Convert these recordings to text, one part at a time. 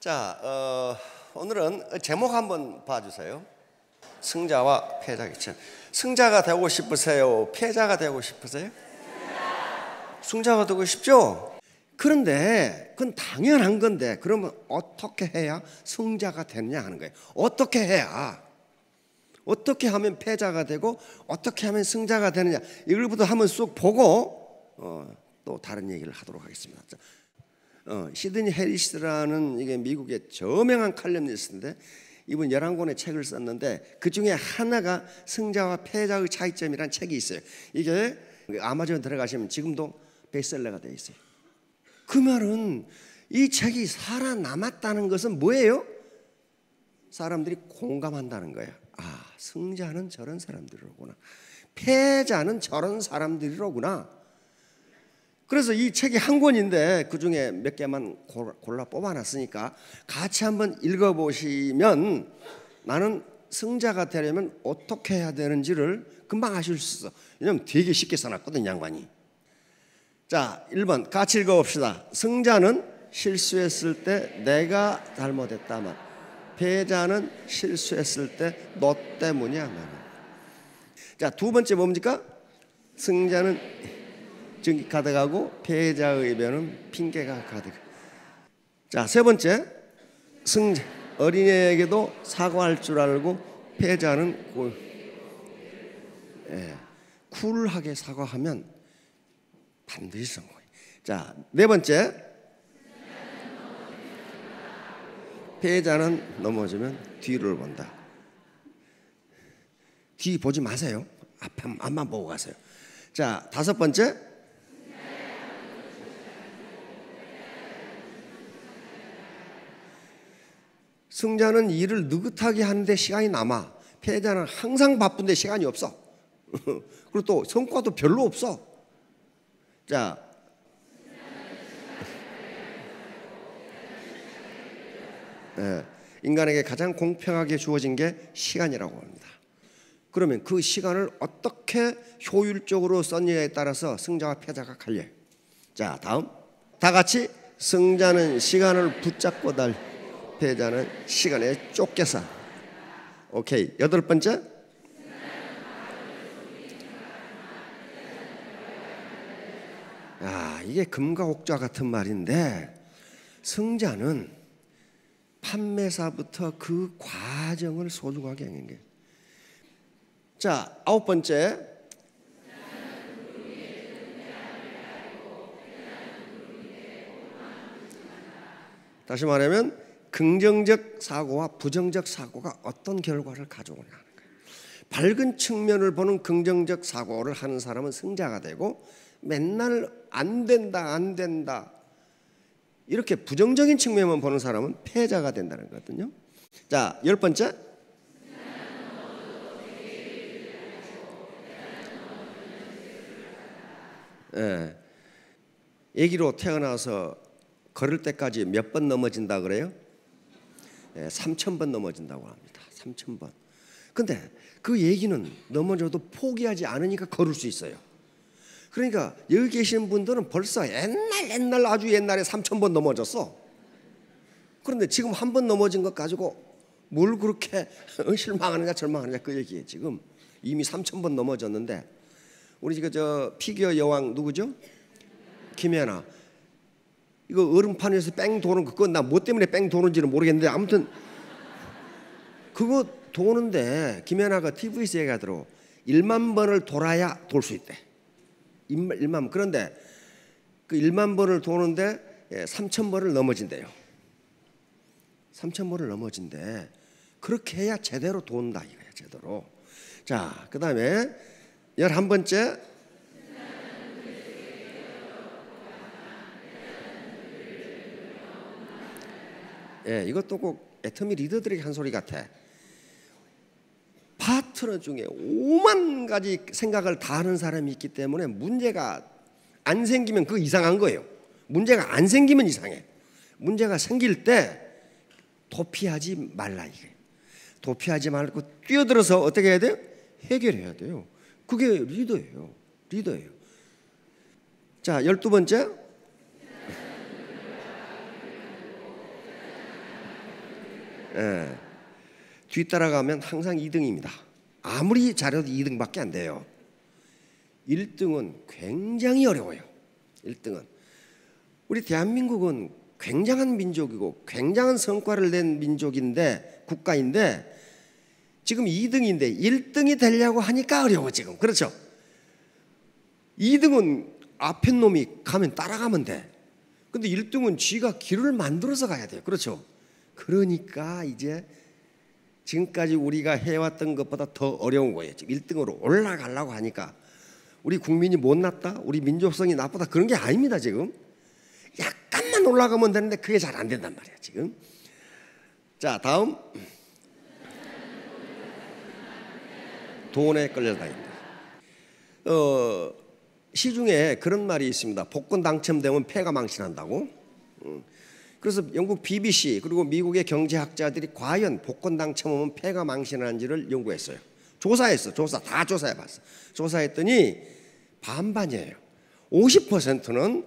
자, 오늘은 제목 한번 봐주세요. 승자와 패자. 승자가 되고 싶으세요? 패자가 되고 싶으세요? 승자가 되고 싶죠? 그런데 그건 당연한 건데, 그러면 어떻게 해야 승자가 되느냐 하는 거예요. 어떻게 해야, 어떻게 하면 패자가 되고 어떻게 하면 승자가 되느냐, 이걸부터 한번 쑥 보고 또 다른 얘기를 하도록 하겠습니다. 시드니 해리스라는 이게 미국의 저명한 칼럼니스트인데, 이분 11권의 책을 썼는데 그 중에 하나가 승자와 패자의 차이점이라는 책이 있어요. 이게 아마존 들어가시면 지금도 베스트셀러가 되어 있어요. 그 말은 이 책이 살아남았다는 것은 뭐예요? 사람들이 공감한다는 거예요. 아, 승자는 저런 사람들이로구나, 패자는 저런 사람들이로구나. 그래서 이 책이 한 권인데 그 중에 몇 개만 골라 뽑아놨으니까 같이 한번 읽어보시면 나는 승자가 되려면 어떻게 해야 되는지를 금방 아실 수 있어. 왜냐면 되게 쉽게 써놨거든, 양반이. 자, 1번 같이 읽어봅시다. 승자는 실수했을 때 내가 잘못했다만, 패자는 실수했을 때 너 때문이야 말. 자, 두 번째 뭡니까? 승자는 증이 가득하고 패자의 입에는 핑계가 가득. 자, 세 번째, 승자 어린애에게도 사과할 줄 알고 패자는 쿨하게 사과하면 반드시 성공해. 자, 네 번째, 패자는 넘어지면 뒤를 본다. 뒤 보지 마세요. 앞만 보고 가세요. 자, 다섯 번째, 승자는 일을 느긋하게 하는데 시간이 남아, 패자는 항상 바쁜데 시간이 없어. 그리고 또 성과도 별로 없어. 자, 인간에게 가장 공평하게 주어진 게 시간이라고 합니다. 그러면 그 시간을 어떻게 효율적으로 썼느냐에 따라서 승자와 패자가 갈려요. 자, 다음, 다 같이. 승자는 시간을 붙잡고 패자는 시간에 쫓겨서. 오케이. 여덟 번째, 이게 금과 옥자 같은 말인데, 승자는 판매사부터 그 과정을 소중하게 하는 거예요. 자, 아홉 번째, 다시 말하면 긍정적 사고와 부정적 사고가 어떤 결과를 가져오냐 하는 거예요. 밝은 측면을 보는 긍정적 사고를 하는 사람은 승자가 되고, 맨날 안 된다 이렇게 부정적인 측면만 보는 사람은 패자가 된다는 거거든요. 자, 열 번째, 애기로 태어나서 걸을 때까지 몇 번 넘어진다 그래요? 3,000번 넘어진다고 합니다. 3,000번. 근데 그 얘기는 넘어져도 포기하지 않으니까 걸을 수 있어요. 그러니까 여기 계시는 분들은 벌써 옛날 아주 옛날에 3,000번 넘어졌어. 그런데 지금 한 번 넘어진 것 가지고 뭘 그렇게 실망하느냐 절망하느냐 그 얘기예요. 지금 이미 3,000번 넘어졌는데, 우리 지금 저 피겨 여왕 누구죠? 김연아. 이거 얼음판 위에서 뺑 도는 그건 나 뭐 때문에 뺑 도는지는 모르겠는데, 아무튼 그거 도는데 김연아가 TV에서 얘기하더라고. 1만 번을 돌아야 돌 수 있대. 1만 번. 그런데 그 1만 번을 도는데 3,000번을 넘어진대요. 3,000번을 넘어진대. 그렇게 해야 제대로 돈다 이거야, 제대로. 자, 그 다음에 11번째, 이것도 꼭 애터미 리더들에게 한 소리 같아. 파트너 중에 5만 가지 생각을 다 하는 사람이 있기 때문에 문제가 안 생기면 그거 이상한 거예요. 문제가 안 생기면 이상해. 문제가 생길 때 도피하지 말라 이게. 도피하지 말고 뛰어들어서 어떻게 해야 돼요? 해결해야 돼요. 그게 리더예요. 자, 12번째, 예. 뒤따라가면 항상 2등입니다. 아무리 잘해도 2등밖에 안 돼요. 1등은 굉장히 어려워요. 1등은. 우리 대한민국은 굉장한 민족이고 굉장한 성과를 낸 민족인데, 국가인데 지금 2등인데 1등이 되려고 하니까 어려워 지금. 그렇죠? 2등은 앞에 놈이 가면 따라가면 돼. 근데 1등은 쥐가 길을 만들어서 가야 돼요. 그렇죠? 그러니까 이제 지금까지 우리가 해왔던 것보다 더 어려운 거예요. 지금 1등으로 올라가려고 하니까 우리 국민이 못났다, 우리 민족성이 나쁘다, 그런 게 아닙니다. 지금 약간만 올라가면 되는데 그게 잘 안 된단 말이야 지금. 자, 다음. 돈에 끌려다닌다. 시중에 그런 말이 있습니다. 복권 당첨되면 패가 망신한다고. 그래서 영국 BBC 그리고 미국의 경제학자들이 과연 복권 당첨하면 패가 망신하는지를 연구했어요. 조사했어. 다 조사해봤어. 조사했더니 반반이에요. 50%는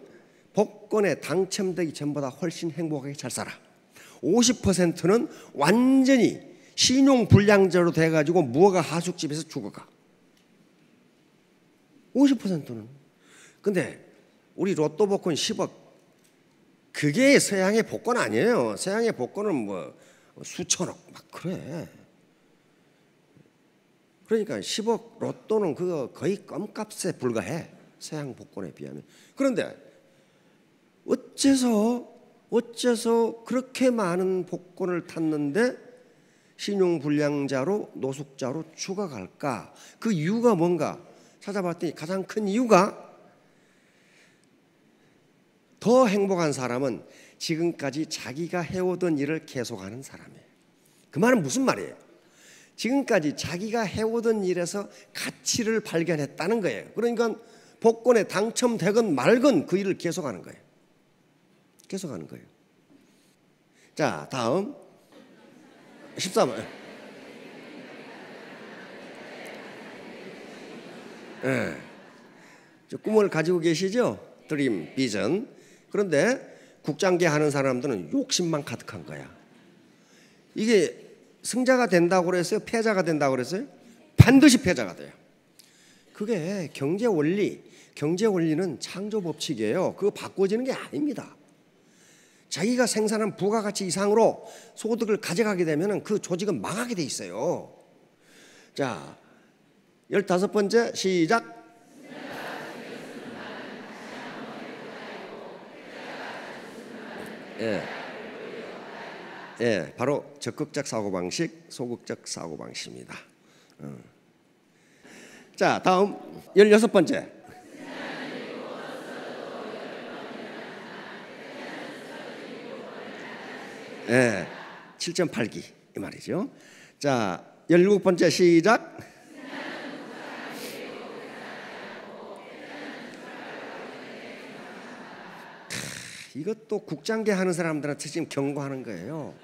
복권에 당첨되기 전보다 훨씬 행복하게 잘 살아. 50%는 완전히 신용불량자로 돼가지고 무허가 하숙집에서 죽어가. 50%는. 근데 우리 로또 복권 10억, 그게 서양의 복권 아니에요. 서양의 복권은 뭐 수천억 막 그래. 그러니까 10억 로또는 그거 거의 껌값에 불과해. 서양 복권에 비하면. 그런데 어째서 그렇게 많은 복권을 탔는데 신용불량자로 노숙자로 죽어갈까? 그 이유가 뭔가 찾아봤더니 가장 큰 이유가, 더 행복한 사람은 지금까지 자기가 해오던 일을 계속하는 사람이에요. 그 말은 무슨 말이에요? 지금까지 자기가 해오던 일에서 가치를 발견했다는 거예요. 그러니까 복권에 당첨되건 말건 그 일을 계속하는 거예요. 계속하는 거예요. 자, 다음 13번. 네. 꿈을 가지고 계시죠? 드림, 비전. 그런데 국장계 하는 사람들은 욕심만 가득한 거야. 이게 승자가 된다고 그랬어요? 패자가 된다고 그랬어요? 반드시 패자가 돼요. 그게 경제 원리는 창조 법칙이에요. 그거 바꿔지는 게 아닙니다. 자기가 생산한 부가가치 이상으로 소득을 가져가게 되면 그 조직은 망하게 돼 있어요. 자, 15번째 시작. 바로 적극적 사고방식, 소극적 사고방식입니다. 자, 다음 16번째. 7.8기 이 말이죠. 자, 17번째 시작. 이것도 국장계 하는 사람들한테 지금 경고하는 거예요.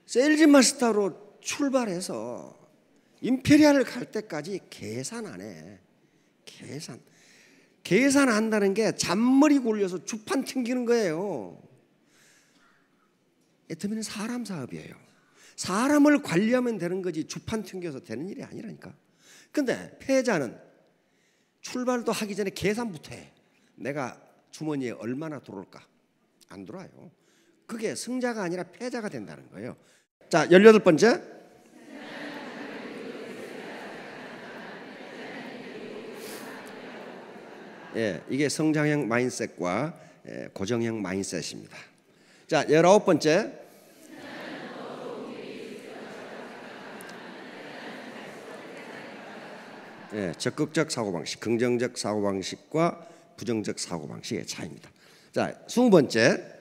세일즈 마스터로 출발해서 임페리알을 갈 때까지 계산 안 해. 계산 한다는 게 잔머리 굴려서 주판 튕기는 거예요. 애터미는 사람 사업이에요. 사람을 관리하면 되는 거지 주판 튕겨서 되는 일이 아니라니까. 근데 패자는 출발도 하기 전에 계산부터 해. 내가 주머니에 얼마나 들어올까? 안 들어와요. 그게 승자가 아니라 패자가 된다는 거예요. 자, 18번째. 이게 성장형 마인셋과 고정형 마인셋입니다. 자, 19번째. 적극적 사고방식, 긍정적 사고방식과 부정적 사고방식의 차이입니다. 자, 20번째.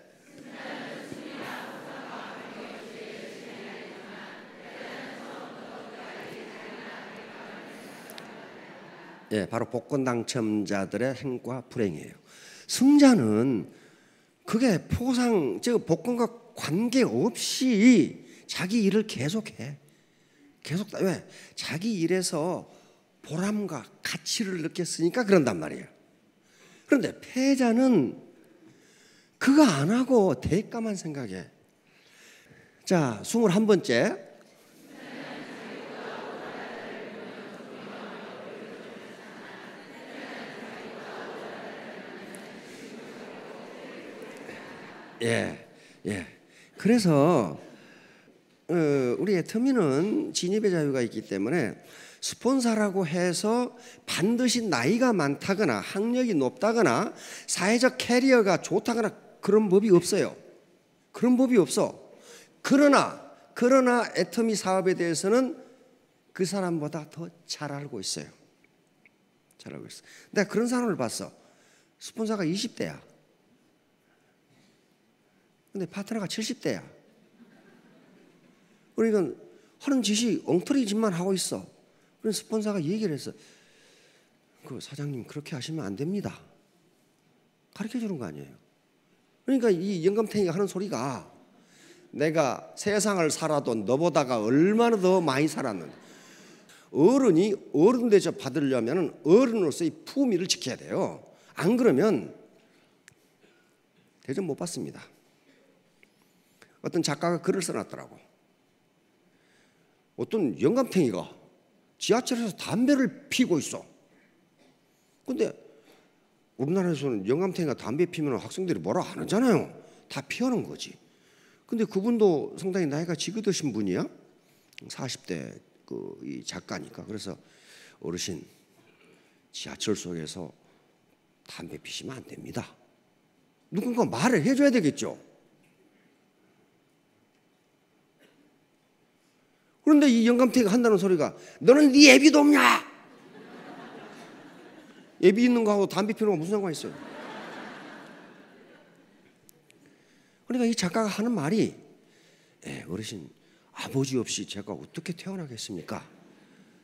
바로 복권 당첨자들의 행과 불행이에요. 승자는 그게 복권과 관계없이 자기 일을 계속해. 왜? 자기 일에서 보람과 가치를 느꼈으니까 그런단 말이에요. 그런데 패자는 그거 안 하고 대가만 생각해. 자, 21번째. 그래서 우리 애터미는 진입의 자유가 있기 때문에 스폰서라고 해서 반드시 나이가 많다거나 학력이 높다거나 사회적 캐리어가 좋다거나 그런 법이 없어요. 그런 법이 없어. 그러나 애터미 사업에 대해서는 그 사람보다 더 잘 알고 있어요. 잘 알고 있어. 내가 그런 사람을 봤어. 스폰서가 20대야. 근데 파트너가 70대야. 그러니까 하는 짓이 엉터리 짓만 하고 있어. 그래서 스폰서가 얘기를 했어. 그 사장님 그렇게 하시면 안 됩니다. 가르쳐 주는 거 아니에요. 그러니까 이 영감탱이가 하는 소리가 내가 세상을 살아도 너보다가 얼마나 더 많이 살았는데 어른이 어른 대접 받으려면 어른으로서의 품위를 지켜야 돼요. 안 그러면 대접 못 받습니다. 어떤 작가가 글을 써놨더라고. 어떤 영감탱이가 지하철에서 담배를 피고 있어. 근데 우리나라에서는 영감탱이가 담배 피면 학생들이 뭐라 안 하잖아요. 다 피하는 거지. 근데 그분도 상당히 나이가 지긋으신 분이야. 40대 이 작가니까. 그래서 어르신 지하철 속에서 담배 피시면 안 됩니다. 누군가 말을 해줘야 되겠죠. 그런데 이 영감탱이가 한다는 소리가 너는 네 애비도 없냐? 애비 있는 거하고 담배 피우는 거 무슨 상관이 있어요? 그러니까 이 작가가 하는 말이 어르신 아버지 없이 제가 어떻게 태어나겠습니까?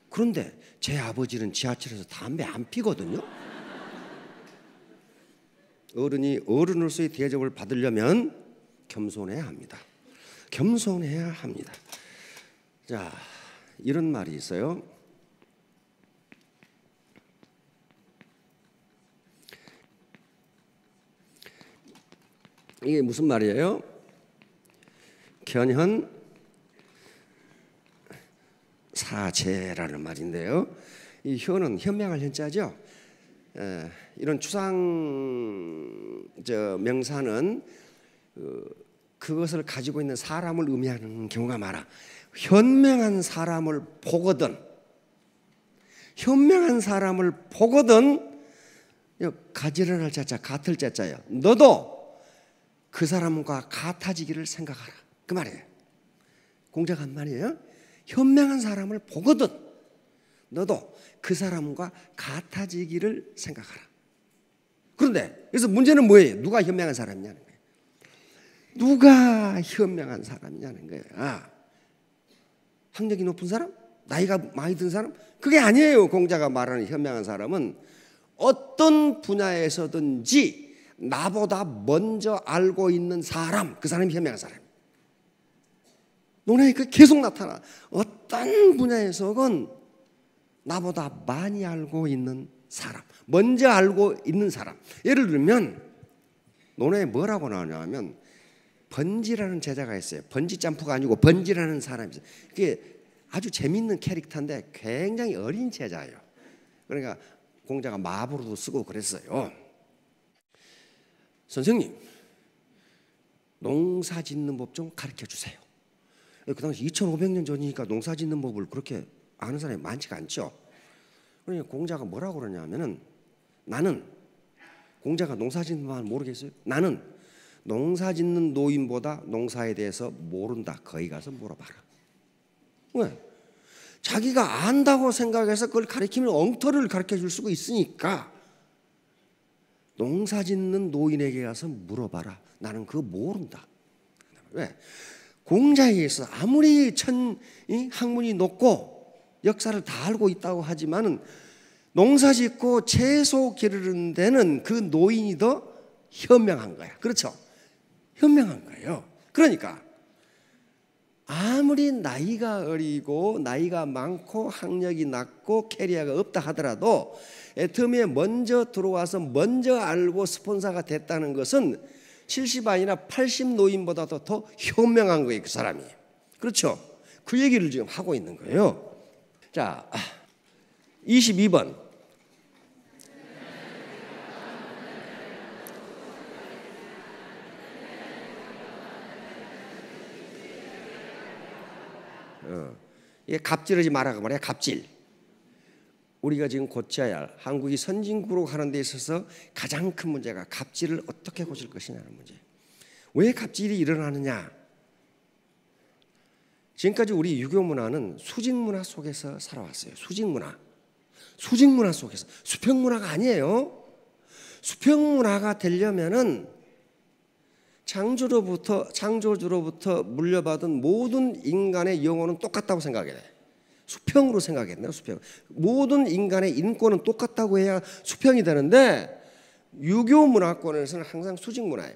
그런데 제 아버지는 지하철에서 담배 안 피거든요. 어른이 어른으로서의 대접을 받으려면 겸손해야 합니다. 겸손해야 합니다. 자, 이런 말이 있어요. 이게 무슨 말이에요? 견현 사제라는 말인데요. 이 현은 현명할 현자죠. 이런 추상 명사는 그것을 가지고 있는 사람을 의미하는 경우가 많아. 현명한 사람을 보거든 가지런할 자자 같을 자자예요. 너도 그 사람과 같아지기를 생각하라. 그 말이에요. 공자가 한 말이에요. 현명한 사람을 보거든 너도 그 사람과 같아지기를 생각하라. 그런데 그래서 문제는 뭐예요? 누가 현명한 사람이냐는 거예요. 누가 현명한 사람이냐는 거예요. 학력이 높은 사람? 나이가 많이 든 사람? 그게 아니에요. 공자가 말하는 현명한 사람은 어떤 분야에서든지 나보다 먼저 알고 있는 사람, 그 사람이 현명한 사람. 논에 계속 나타나. 어떤 분야에서건 나보다 많이 알고 있는 사람, 먼저 알고 있는 사람. 예를 들면 논에 뭐라고 나오냐면 번지라는 제자가 있어요. 번지 점프가 아니고 번지라는 사람이 있어요. 그게 아주 재밌는 캐릭터인데 굉장히 어린 제자예요. 그러니까 공자가 마법으로도 쓰고 그랬어요. 선생님, 농사 짓는 법 좀 가르쳐 주세요. 그 당시 2500년 전이니까 농사 짓는 법을 그렇게 아는 사람이 많지가 않죠. 그러니까 공자가 뭐라고 그러냐면은 나는 공자가 농사 짓는 법을 모르겠어요. 나는 농사 짓는 노인보다 농사에 대해서 모른다. 거기 가서 물어봐라. 왜? 자기가 안다고 생각해서 그걸 가르치면 엉터리를 가르쳐 줄 수가 있으니까 농사 짓는 노인에게 가서 물어봐라. 나는 그거 모른다. 왜? 공자에 의해서 아무리 학문이 높고 역사를 다 알고 있다고 하지만은 농사 짓고 채소 기르는 데는 그 노인이 더 현명한 거야. 그렇죠? 현명한 거예요. 그러니까 아무리 나이가 어리고 나이가 많고 학력이 낮고 캐리어가 없다 하더라도 애터미에 먼저 들어와서 먼저 알고 스폰서가 됐다는 것은 70 아니라 80 노인보다도 더 현명한 거예요, 그 사람이. 그렇죠? 그 얘기를 지금 하고 있는 거예요. 자, 22번. 이게 갑질하지 말라고 말이야. 갑질. 우리가 지금 고쳐야 할, 한국이 선진국으로 가는 데 있어서 가장 큰 문제가 갑질을 어떻게 고칠 것이냐는 문제. 왜 갑질이 일어나느냐? 지금까지 우리 유교 문화는 수직 문화 속에서 살아왔어요. 수직 문화. 수직 문화 속에서. 수평 문화가 아니에요. 수평 문화가 되려면은 창조주로부터 물려받은 모든 인간의 영혼은 똑같다고 생각해야 돼. 수평으로 생각해야 된다. 수평. 모든 인간의 인권은 똑같다고 해야 수평이 되는데, 유교 문화권에서는 항상 수직 문화예요.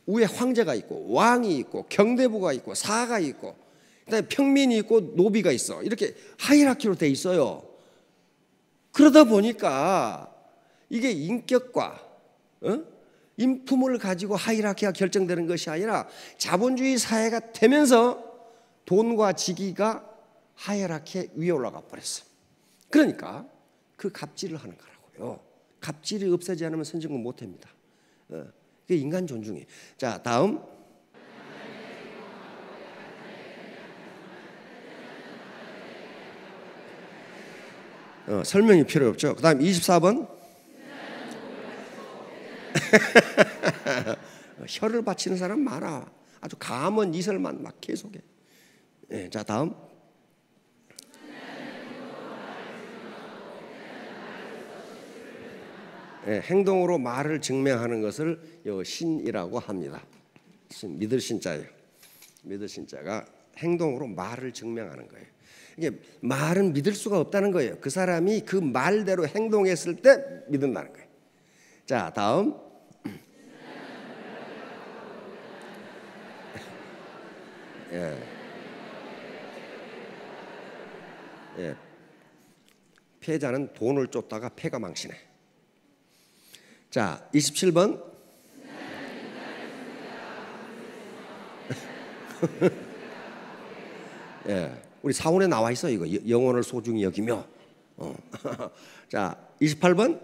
위에 황제가 있고 왕이 있고 경대부가 있고 사가 있고 그다음에 평민이 있고 노비가 있어. 이렇게 하이라키로 돼 있어요. 그러다 보니까 이게 인격과 인품을 가지고 하이라키가 결정되는 것이 아니라 자본주의 사회가 되면서 돈과 직위가 하이라키 위에 올라가 버렸어요. 그러니까 그 갑질을 하는 거라고요. 갑질이 없애지 않으면 선진국 못 합니다. 그게 인간 존중이에요. 자, 다음. 설명이 필요 없죠. 그 다음 24번. 혀를 바치는 사람 많아. 아주 감언 이설만 막 계속해. 자, 다음. 행동으로 말을 증명하는 것을 신이라고 합니다. 믿을 신자예요. 믿을 신자가 행동으로 말을 증명하는 거예요. 이게 말은 믿을 수가 없다는 거예요. 그 사람이 그 말대로 행동했을 때 믿는다는 거예요. 자, 다음. 패자는 돈을 쫓다가 패가 망치네. 자, 27번. 우리 사원에 나와 있어 이거. 영혼을 소중히 여기며. 자, 28번.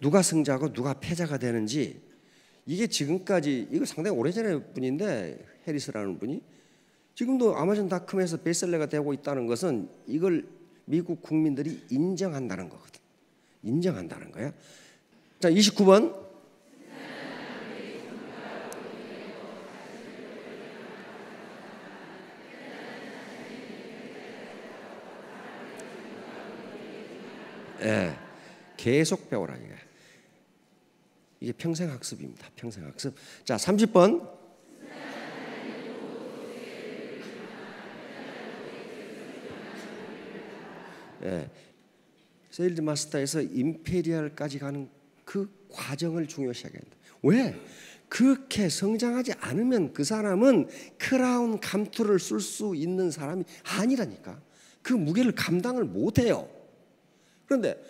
누가 승자고 누가 패자가 되는지, 이게 지금까지, 이거 상당히 오래전의 분인데, 해리스라는 분이 지금도 아마존닷컴에서 베스트셀러가 되고 있다는 것은 이걸 미국 국민들이 인정한다는 거거든. 인정한다는 거야. 자, 29번. 계속 배우라 이게. 이게 평생 학습입니다. 평생 학습. 자, 30번. 세일즈 마스터에서 임페리얼까지 가는 그 과정을 중요시하게 한다. 왜? 그렇게 성장하지 않으면 그 사람은 크라운 감투를 쓸 수 있는 사람이 아니라니까. 그 무게를 감당을 못해요. 그런데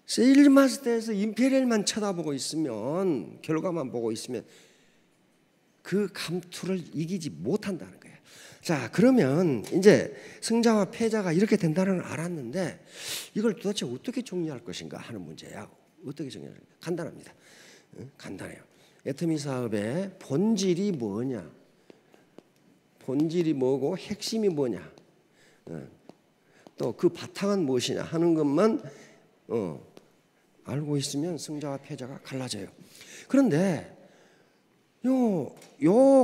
세일즈 마스터에서 임페리얼만 쳐다보고 있으면, 결과만 보고 있으면 그 감투를 이기지 못한다는 거예요. 자, 그러면 이제 승자와 패자가 이렇게 된다는 걸 알았는데, 이걸 도대체 어떻게 정리할 것인가 하는 문제야. 어떻게 정리할 것인가? 간단합니다. 간단해요. 애터미 사업의 본질이 뭐냐, 본질이 뭐고 핵심이 뭐냐, 또 그 바탕은 무엇이냐 하는 것만 알고 있으면 승자와 패자가 갈라져요. 그런데 요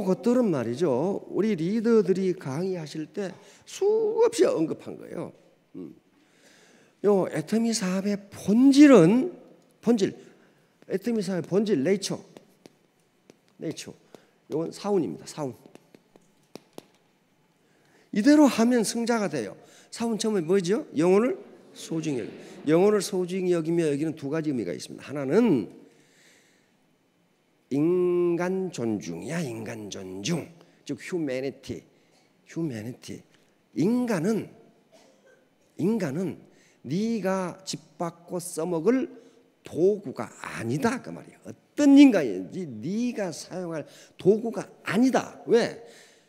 것들은 말이죠, 우리 리더들이 강의하실 때 수없이 언급한 거예요. 요 애터미 사업의 본질은, 애터미 사업의 본질, 네이처. 이건 사운입니다. 사운. 이대로 하면 승자가 돼요. 사운 처음에 뭐죠? 영혼을 소중히 여기며. 영혼을 소중히 여기며, 여기는 두 가지 의미가 있습니다. 하나는 인간 존중이야. 인간 존중, 즉 휴메니티. 인간은 네가 집받고 써먹을 도구가 아니다 그 말이야. 어떤 인간인지 네가 사용할 도구가 아니다. 왜?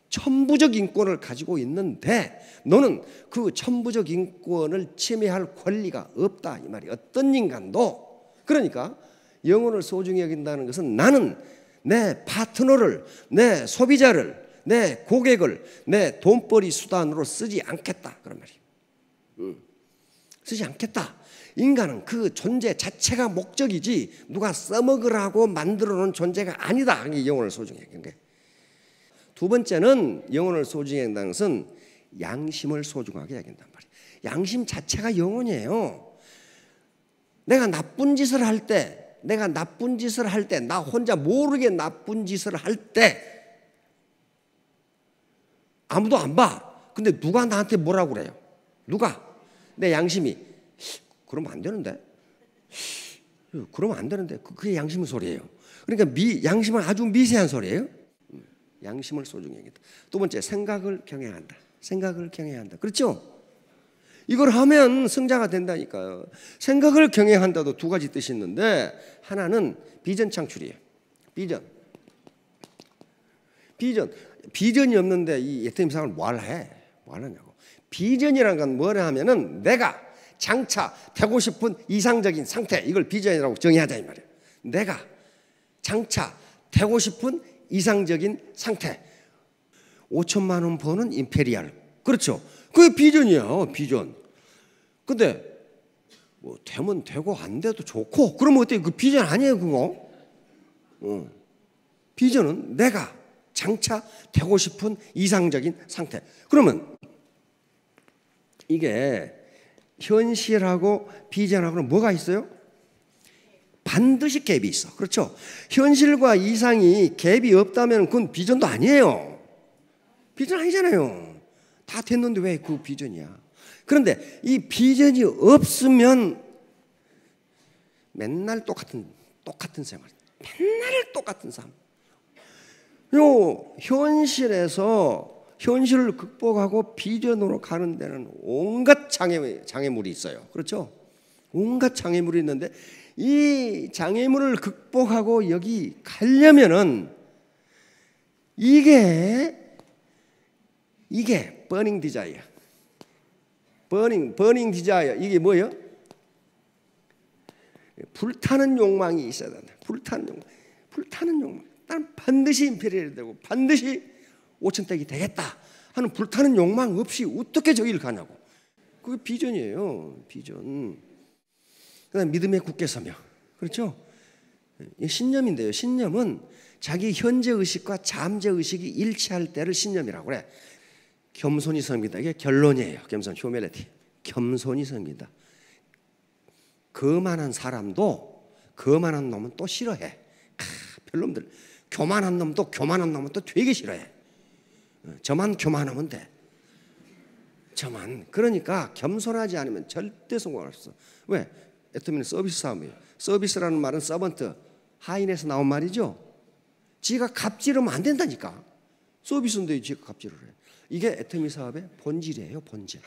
천부적 인권을 가지고 있는데 너는 그 천부적 인권을 침해할 권리가 없다 이 말이야. 어떤 인간도. 그러니까 영혼을 소중히 여긴다는 것은 나는 내 파트너를, 내 소비자를, 내 고객을 내 돈벌이 수단으로 쓰지 않겠다 그런 말이에요. 쓰지 않겠다. 인간은 그 존재 자체가 목적이지 누가 써먹으라고 만들어 놓은 존재가 아니다. 이게 영혼을 소중히 여기는 거예요. 두 번째는 영혼을 소중히 여긴다는 것은 양심을 소중하게 여긴단 말이에요. 양심 자체가 영혼이에요. 내가 나쁜 짓을 할 때, 나 혼자 모르게 나쁜 짓을 할 때 아무도 안 봐. 근데 누가 나한테 뭐라고 그래요? 누가? 내 양심이 그러면 안 되는데? 그러면 안 되는데? 그게 양심의 소리예요. 그러니까 양심은 아주 미세한 소리예요. 양심을 소중히 여긴다. 두 번째, 생각을 경외한다. 생각을 경외한다. 그렇죠? 이걸 하면 승자가 된다니까요. 생각을 경외한다도 두 가지 뜻이 있는데 하나는 비전 창출이에요. 비전이 없는데 이 예태임 사업을 뭘 해? 뭐 하느냐고. 비전이라는 건 뭐라 하면은 내가 장차 되고 싶은 이상적인 상태, 이걸 비전이라고 정의하자 이 말이에요. 내가 장차 되고 싶은 이상적인 상태. 5천만 원 버는 임페리얼. 그렇죠. 그게 비전이야. 비전. 근데 뭐 되면 되고 안 돼도 좋고 그러면 어때요? 그 비전 아니에요 그거. 비전은 내가 장차 되고 싶은 이상적인 상태. 그러면 이게 현실하고 비전하고는 뭐가 있어요? 반드시 갭이 있어. 그렇죠? 현실과 이상이 갭이 없다면 그건 비전도 아니에요. 비전 아니잖아요. 다 됐는데 왜 그 비전이야? 그런데 이 비전이 없으면 맨날 똑같은 생활, 맨날 똑같은 삶. 요 현실을 극복하고 비전으로 가는 데는 온갖 장애물이 있어요. 그렇죠? 온갖 장애물이 있는데 이 장애물을 극복하고 여기 가려면은 이게 버닝 디자이어. 버닝 디자이어. 이게 뭐예요? 불타는 욕망이 있어야 된다. 불타는 욕망. 나는 반드시 임페리얼이 되고 반드시 5천대기 되겠다 하는 불타는 욕망 없이 어떻게 저기를 가냐고. 그게 비전이에요. 비전. 그다음 믿음에 굳게 서며. 그렇죠? 신념인데요. 신념은 자기 현재 의식과 잠재 의식이 일치할 때를 신념이라고 그래. 겸손히 섬기다. 이게 결론이에요. 겸손, 휴밀리티. 겸손히 섬기다. 거만한 사람도 거만한 놈은 또 싫어해. 별놈들. 교만한 놈은 또 되게 싫어해. 저만 교만하면 돼. 저만. 그러니까 겸손하지 않으면 절대 성공할 수 없어. 왜? 애터미는 서비스 사업이에요. 서비스라는 말은 서번트, 하인에서 나온 말이죠. 지가 갑질하면 안 된다니까. 서비스인데 지가 갑질을 해. 이게 애터미 사업의 본질이에요. 본질.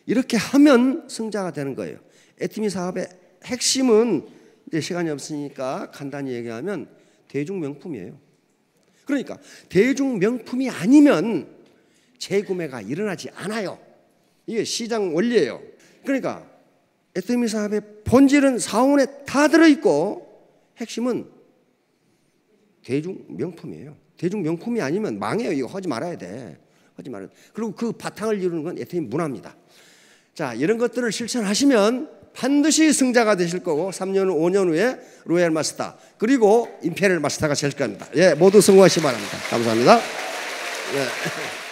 이렇게 하면 승자가 되는 거예요. 애터미 사업의 핵심은 이제 시간이 없으니까 간단히 얘기하면 대중명품이에요. 그러니까 대중명품이 아니면 재구매가 일어나지 않아요. 이게 시장 원리예요. 그러니까 애터미 사업의 본질은 사원에 다 들어있고 핵심은 대중명품이에요. 대중명품이 아니면 망해요. 이거 하지 말아야 돼. 하지 말아야 돼. 그리고 그 바탕을 이루는 건 애터미 문화입니다. 자, 이런 것들을 실천하시면 반드시 승자가 되실 거고 3년, 5년 후에 로얄 마스터 그리고 임페리얼 마스터가 될 겁니다. 예, 모두 성공하시기 바랍니다. 감사합니다. 예.